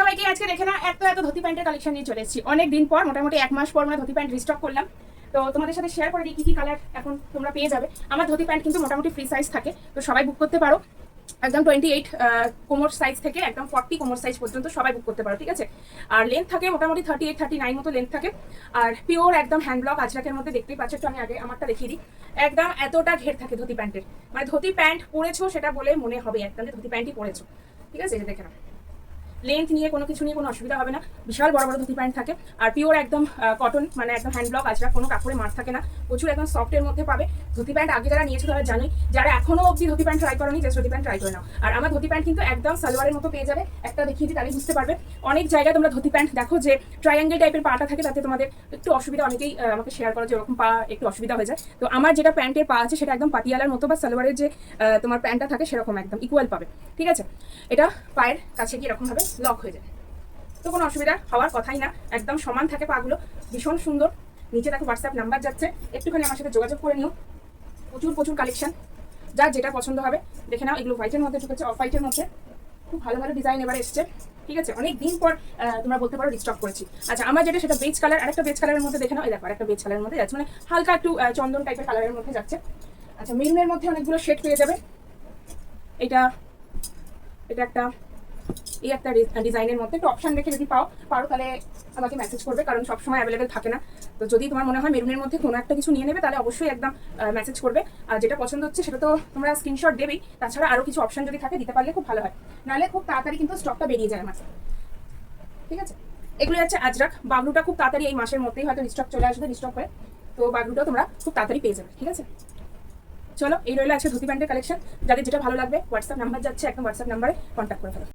সবাইকে আজকে দেখে না এত ধুতি প্যান্টের কালেকশন নিয়ে চলে এসেছি অনেক দিন পর, মোটামুটি 1 মাস পর মানে ধুতি প্যান্ট রিস্টক করলাম। তো তোমাদের সাথে শেয়ার করে দিই কি কি কালার এখন তোমরা পেয়ে যাবে। আমার ধুতি প্যান্ট কিন্তু মোটামুটি ফ্রি সাইজ থাকে, তো সবাই বুক করতে পারো। একদম 28 কোমর সাইজ থেকে একদম 40 কোমর সাইজ পর্যন্ত সবাই বুক করতে পারো, ঠিক আছে। আর লেন্থ থাকে মোটামুটি 38 39 মতো লেন্থ থাকে। আর পিওর একদম হ্যান্ড ব্লক আজরাকের মধ্যে দেখতেই পাচ্ছ। একটু আমি আগে আমারটা দেখিয়ে দিই। একদম এতটা ঘের থাকে ধুতি প্যান্টের, মানে ধুতি প্যান্ট পরেছো সেটা বলে মনে হবে একদম যে ধুতি প্যান্টই পরেছো, ঠিক আছে। এই যে দেখে নাও, লেন্থ নিয়ে কোনো কিছু নিয়ে কোনো অসুবিধা হবে না। বিশাল বড় বড় ধুতি প্যান্ট থাকে আর পিওর একদম কটন, মানে একদম হ্যান্ড ব্লক আজরা, কোনো কাপড়ে মার থাকে না, প্রচুর একদম সফটের মধ্যে পাবে। ধুতি প্যান্ট আগে যারা নিয়েছো তারা জানোই, যারা এখনো অবধি ধুতি প্যান্ট ট্রাই করোনি জাস্ট ধুতি প্যান্ট ট্রাই করে নাও। আর আমার ধুতি প্যান্ট কিন্তু একদম সালোয়ারের মতো পেয়ে যাবে। একটা দেখিয়ে দিই তাহলে বুঝতে পারবে। অনেক জায়গায় তোমরা ধুতি প্যান্ট দেখো যে ট্রায়াঙ্গেল টাইপের পাটা থাকে, তাতে তোমাদের একটু অসুবিধা, অনেকেই আমাকে শেয়ার করো যে ওরকম পা একটু অসুবিধা হয়ে যায়। তো আমার যেটা প্যান্টের পা আছে সেটা একদম পাতিয়ালার মতো বা সালোয়ারের যে তোমার প্যান্টটা থাকে সেরকম একদম ইকুয়াল পাবে, ঠিক আছে। এটা পায়ের কাছে গিয়ে এরকম ভাবে লক হয়ে যায়, তো কোনো অসুবিধা হওয়ার কথাই না, একদম সমান থাকে পাগুলো। ভীষণ সুন্দর। নিচে দেখো হোয়াটসঅ্যাপ নাম্বার যাচ্ছে, একটুখানি আমার সাথে যোগাযোগ করে নিও। প্রচুর কালেকশন, যার যেটা পছন্দ হবে দেখে নাও। এগুলো হোয়াইটের মধ্যে ঢুকেছে, অফ হোয়াইটের মধ্যে খুব ভালো ভালো ডিজাইন এবার এসছে, ঠিক আছে। অনেক দিন পর তোমরা বলতে পারো রিস্টক করেছি। আচ্ছা, আমার যেটা সেটা বেজ কালার, আরেকটা বেজ কালারের মধ্যে দেখে নাও। এই দেখো আরেকটা বেজ কালারের মধ্যে যাচ্ছে, মানে হালকা একটু চন্দন টাইপের কালারের মধ্যে যাচ্ছে। আচ্ছা, মেরুনের মধ্যে অনেকগুলো শেড পেয়ে যাবে। এটা একটা এই একটা ডিজাইনের মধ্যে একটু অপশন রেখে যদি পারো তাহলে আমাকে মেসেজ করবে, কারণ সবসময় অ্যাভেলেবেল থাকে না। তো যদি তোমার মনে হয় মেরুনের মধ্যে কোনো একটা কিছু নিয়ে নেবে তাহলে অবশ্যই একদম মেসেজ করবে। আর যেটা পছন্দ হচ্ছে সেটা তো তোমরা স্ক্রিনশট দেবেই, তাছাড়া আরও কিছু অপশন যদি থাকে দিতে পারলে খুব ভালো হয়, নাহলে খুব তাড়াতাড়ি কিন্তু স্টকটা বেরিয়ে যায় আমার, ঠিক আছে। এগুলো হচ্ছে আজরাক। বাগলুটা খুব তাড়াতাড়ি এই মাসের মধ্যেই হয়তো রিস্টক চলে আসবে, রিস্টক হয়ে। তো বাগলুটাও তোমরা খুব তাড়াতাড়ি পেয়ে যাবে, ঠিক আছে। চলো, এই রইলো আজকে ধুতি প্যান্টের কালেকশন। যাদের যেটা ভালো লাগবে হোয়াটসঅ্যাপ নাম্বার যাচ্ছে, একদম হোয়াটসঅ্যাপ নাম্বারে কন্ট্যাক্ট করে ফেলো।